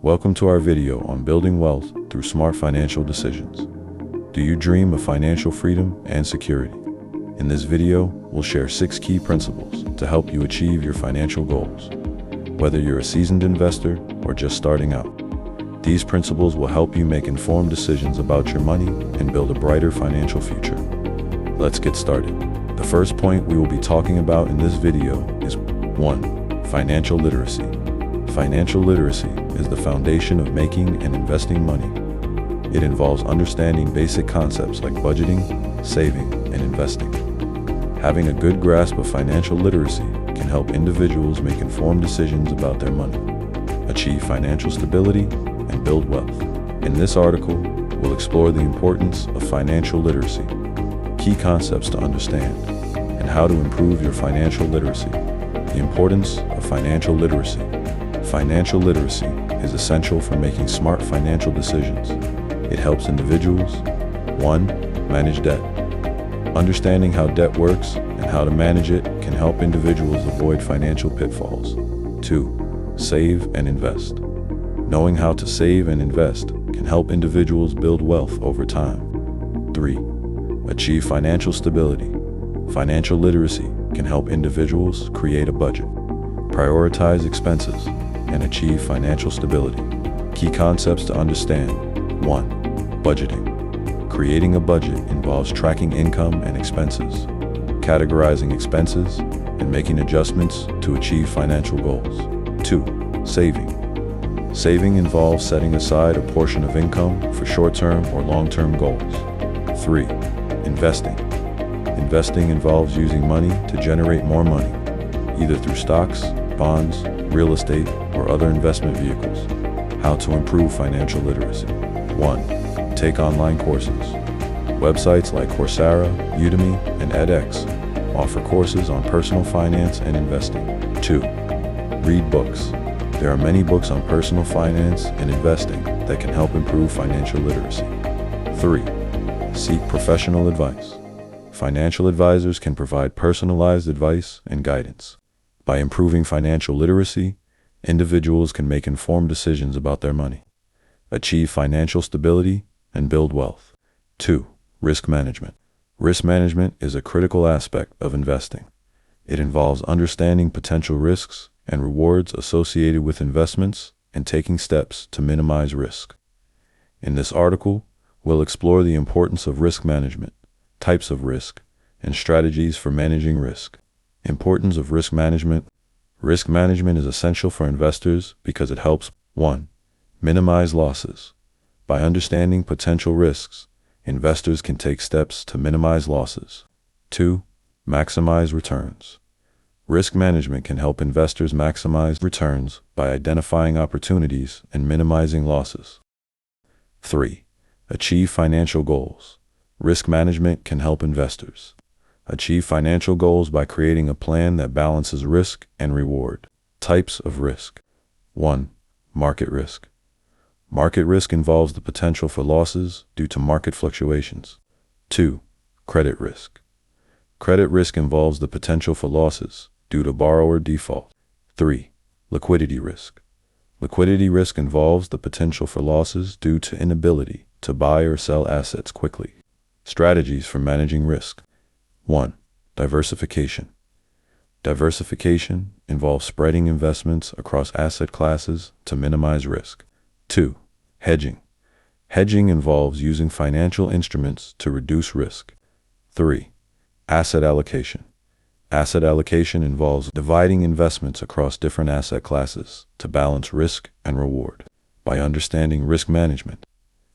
Welcome to our video on building wealth through smart financial decisions. Do you dream of financial freedom and security? In this video, we'll share 6 key principles to help you achieve your financial goals. Whether you're a seasoned investor or just starting out, these principles will help you make informed decisions about your money and build a brighter financial future. Let's get started. The first point we will be talking about in this video is 1. Financial literacy. Financial literacy is the foundation of making and investing money. It involves understanding basic concepts like budgeting, saving, and investing. Having a good grasp of financial literacy can help individuals make informed decisions about their money, achieve financial stability, and build wealth. In this article, we'll explore the importance of financial literacy, key concepts to understand, and how to improve your financial literacy. The importance of financial literacy. Financial literacy is essential for making smart financial decisions. It helps individuals 1. Manage debt. Understanding how debt works and how to manage it can help individuals avoid financial pitfalls. 2. Save and invest. Knowing how to save and invest can help individuals build wealth over time. 3. Achieve financial stability. Financial literacy can help individuals create a budget, prioritize expenses, and achieve financial stability. Key concepts to understand. 1. Budgeting. Creating a budget involves tracking income and expenses, categorizing expenses, and making adjustments to achieve financial goals. 2. Saving. Saving involves setting aside a portion of income for short-term or long-term goals. 3. Investing. Investing involves using money to generate more money, either through stocks, bonds, real estate, or other investment vehicles. How to improve financial literacy. 1. Take online courses. Websites like Coursera, Udemy, and edX offer courses on personal finance and investing. 2. Read books. There are many books on personal finance and investing that can help improve financial literacy. 3. Seek professional advice. Financial advisors can provide personalized advice and guidance. By improving financial literacy, individuals can make informed decisions about their money, achieve financial stability, and build wealth. 2. Risk management. Risk management is a critical aspect of investing. It involves understanding potential risks and rewards associated with investments and taking steps to minimize risk. In this article, we'll explore the importance of risk management, types of risk, and strategies for managing risk. Importance of risk management. Risk management is essential for investors because it helps 1. Minimize losses. By understanding potential risks, investors can take steps to minimize losses. 2. Maximize returns. Risk management can help investors maximize returns by identifying opportunities and minimizing losses. 3. Achieve financial goals. Risk management can help investors achieve financial goals by creating a plan that balances risk and reward. Types of risk. 1. Market risk. Market risk involves the potential for losses due to market fluctuations. 2. Credit risk. Credit risk involves the potential for losses due to borrower default. 3. Liquidity risk. Liquidity risk involves the potential for losses due to inability to buy or sell assets quickly. Strategies for managing risk. 1. Diversification. Diversification involves spreading investments across asset classes to minimize risk. 2. Hedging. Hedging involves using financial instruments to reduce risk. 3. Asset allocation. Asset allocation involves dividing investments across different asset classes to balance risk and reward. By understanding risk management,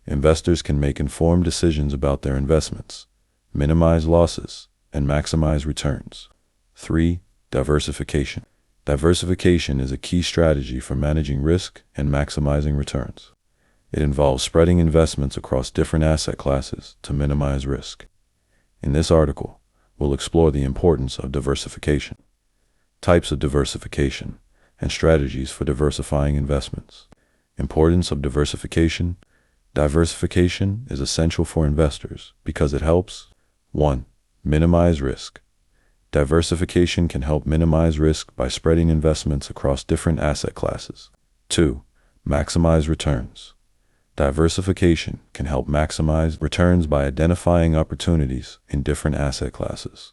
investors can make informed decisions about their investments, minimize losses, and maximize returns. 3. Diversification. Diversification is a key strategy for managing risk and maximizing returns. It involves spreading investments across different asset classes to minimize risk. In this article, we'll explore the importance of diversification, types of diversification, and strategies for diversifying investments. Importance of diversification. Diversification is essential for investors because it helps 1. Minimize risk. Diversification can help minimize risk by spreading investments across different asset classes. 2. Maximize returns. Diversification can help maximize returns by identifying opportunities in different asset classes.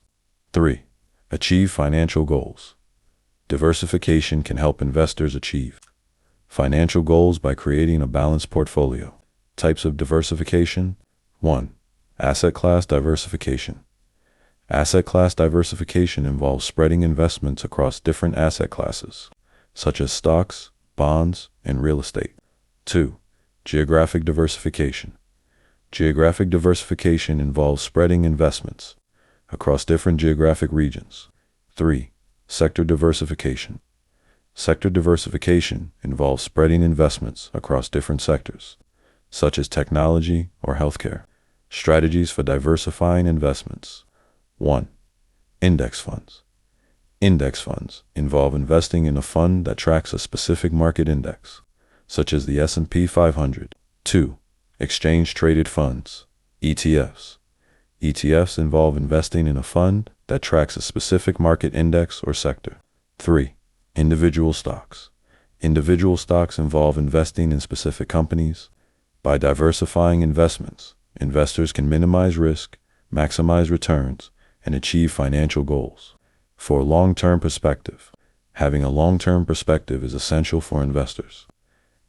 3. Achieve financial goals. Diversification can help investors achieve financial goals by creating a balanced portfolio. Types of diversification. 1. Asset class diversification. Asset class diversification involves spreading investments across different asset classes, such as stocks, bonds, and real estate. 2. Geographic diversification. Geographic diversification involves spreading investments across different geographic regions. 3. Sector diversification. Sector diversification involves spreading investments across different sectors, such as technology or healthcare. Strategies for diversifying investments. 1. Index funds. Index funds involve investing in a fund that tracks a specific market index, such as the S&P 500. 2. Exchange-traded funds, ETFs. ETFs involve investing in a fund that tracks a specific market index or sector. 3. Individual stocks. Individual stocks involve investing in specific companies. By diversifying investments, investors can minimize risk, maximize returns, and achieve financial goals. For a long-term perspective. Having a long-term perspective is essential for investors.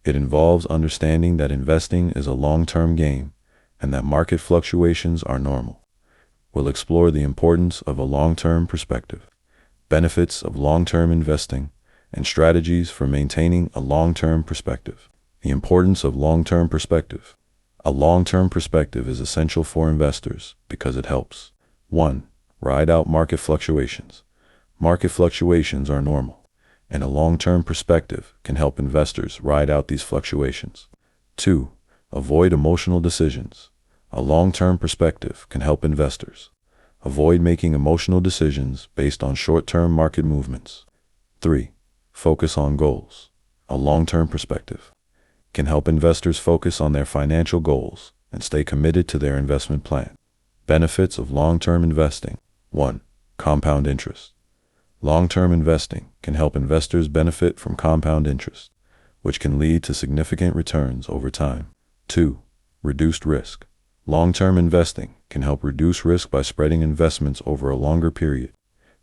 It involves understanding that investing is a long-term game and that market fluctuations are normal. We'll explore the importance of a long-term perspective, benefits of long-term investing, and strategies for maintaining a long-term perspective. The importance of long-term perspective. A long-term perspective is essential for investors because it helps. 1. Ride out market fluctuations. Market fluctuations are normal, and a long-term perspective can help investors ride out these fluctuations. 2. Avoid emotional decisions. A long-term perspective can help investors avoid making emotional decisions based on short-term market movements. 3. Focus on goals. A long-term perspective can help investors focus on their financial goals and stay committed to their investment plan. Benefits of long-term investing. 1. Compound interest. Long-term investing can help investors benefit from compound interest, which can lead to significant returns over time. 2. Reduced risk. Long-term investing can help reduce risk by spreading investments over a longer period,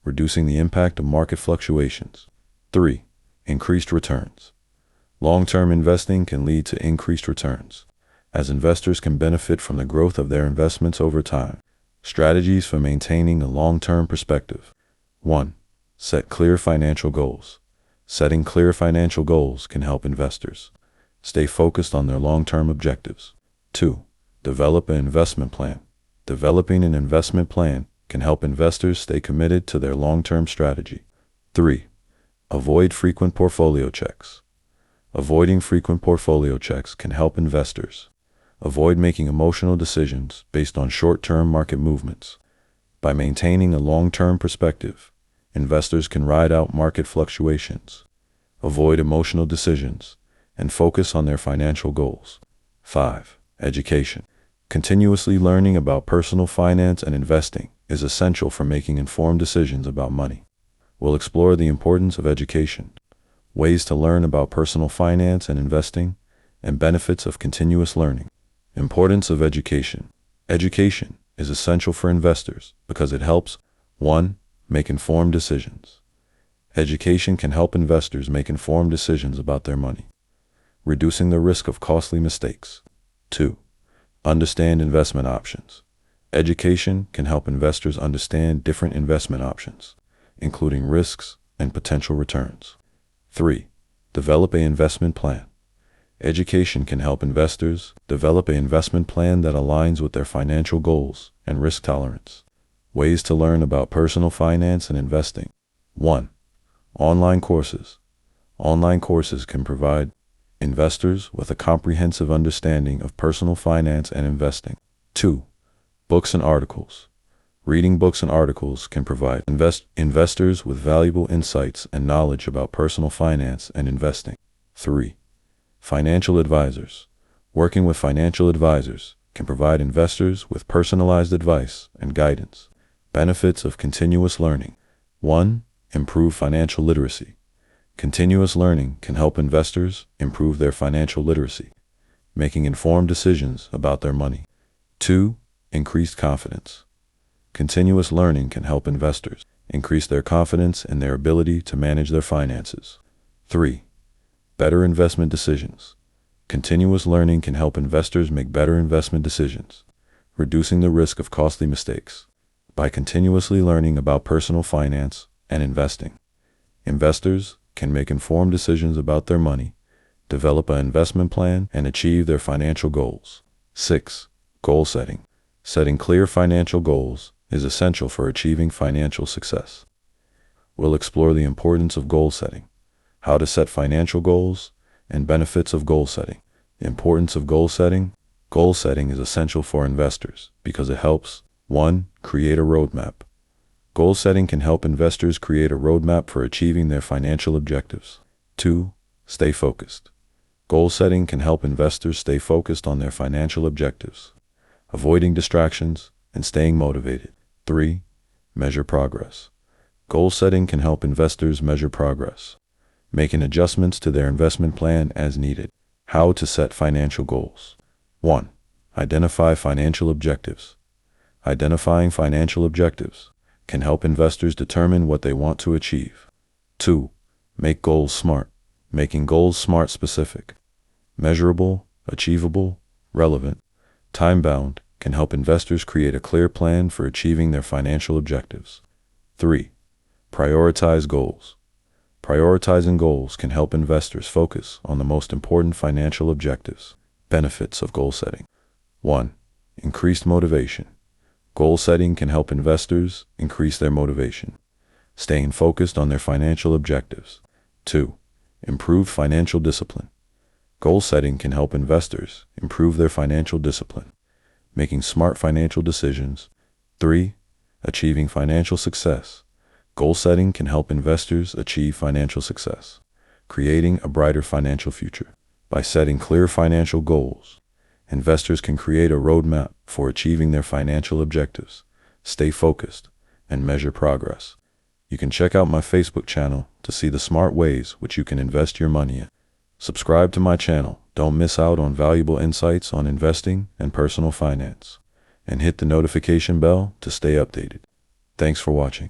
reducing the impact of market fluctuations. 3. Increased returns. Long-term investing can lead to increased returns, as investors can benefit from the growth of their investments over time. Strategies for maintaining a long-term perspective. 1. Set clear financial goals. Setting clear financial goals can help investors stay focused on their long-term objectives. 2. Develop an investment plan. Developing an investment plan can help investors stay committed to their long-term strategy. 3. Avoid frequent portfolio checks. Avoiding frequent portfolio checks can help investors avoid making emotional decisions based on short-term market movements. By maintaining a long-term perspective, investors can ride out market fluctuations, avoid emotional decisions, and focus on their financial goals. 5. Education. Continuously learning about personal finance and investing is essential for making informed decisions about money. We'll explore the importance of education, ways to learn about personal finance and investing, and benefits of continuous learning. Importance of education. Education is essential for investors because it helps 1. Make informed decisions. Education can help investors make informed decisions about their money, reducing the risk of costly mistakes. 2. Understand investment options. Education can help investors understand different investment options, including risks and potential returns. 3. Develop an investment plan. Education can help investors develop an investment plan that aligns with their financial goals and risk tolerance. Ways to learn about personal finance and investing. 1. Online courses. Online courses can provide investors with a comprehensive understanding of personal finance and investing. 2. Books and articles. Reading books and articles can provide investors with valuable insights and knowledge about personal finance and investing. 3. Financial advisors. Working with financial advisors can provide investors with personalized advice and guidance. Benefits of continuous learning. 1. Improve financial literacy. Continuous learning can help investors improve their financial literacy, making informed decisions about their money. 2. Increased confidence. Continuous learning can help investors increase their confidence in their ability to manage their finances. 3. Better investment decisions. Continuous learning can help investors make better investment decisions, reducing the risk of costly mistakes. By continuously learning about personal finance and investing, investors can make informed decisions about their money, develop an investment plan, and achieve their financial goals. 6. Goal setting. Setting clear financial goals is essential for achieving financial success. We'll explore the importance of goal setting, how to set financial goals, and benefits of goal setting. The importance of goal setting. Goal setting is essential for investors because it helps 1. Create a roadmap. Goal setting can help investors create a roadmap for achieving their financial objectives. 2. Stay focused. Goal setting can help investors stay focused on their financial objectives, avoiding distractions and staying motivated. 3. Measure progress. Goal setting can help investors measure progress, making adjustments to their investment plan as needed. How to set financial goals. 1. Identify financial objectives. Identifying financial objectives can help investors determine what they want to achieve. 2. Make goals SMART. Making goals SMART specific, measurable, achievable, relevant, time-bound can help investors create a clear plan for achieving their financial objectives. 3. Prioritize goals. Prioritizing goals can help investors focus on the most important financial objectives. Benefits of goal setting. 1. Increased motivation. Goal setting can help investors increase their motivation, staying focused on their financial objectives. 2. Improved financial discipline. Goal setting can help investors improve their financial discipline, making smart financial decisions. 3. Achieving financial success. Goal setting can help investors achieve financial success, creating a brighter financial future. By setting clear financial goals, investors can create a roadmap for achieving their financial objectives, stay focused, and measure progress. You can check out my Facebook channel to see the smart ways which you can invest your money in. Subscribe to my channel. Don't miss out on valuable insights on investing and personal finance. And hit the notification bell to stay updated. Thanks for watching.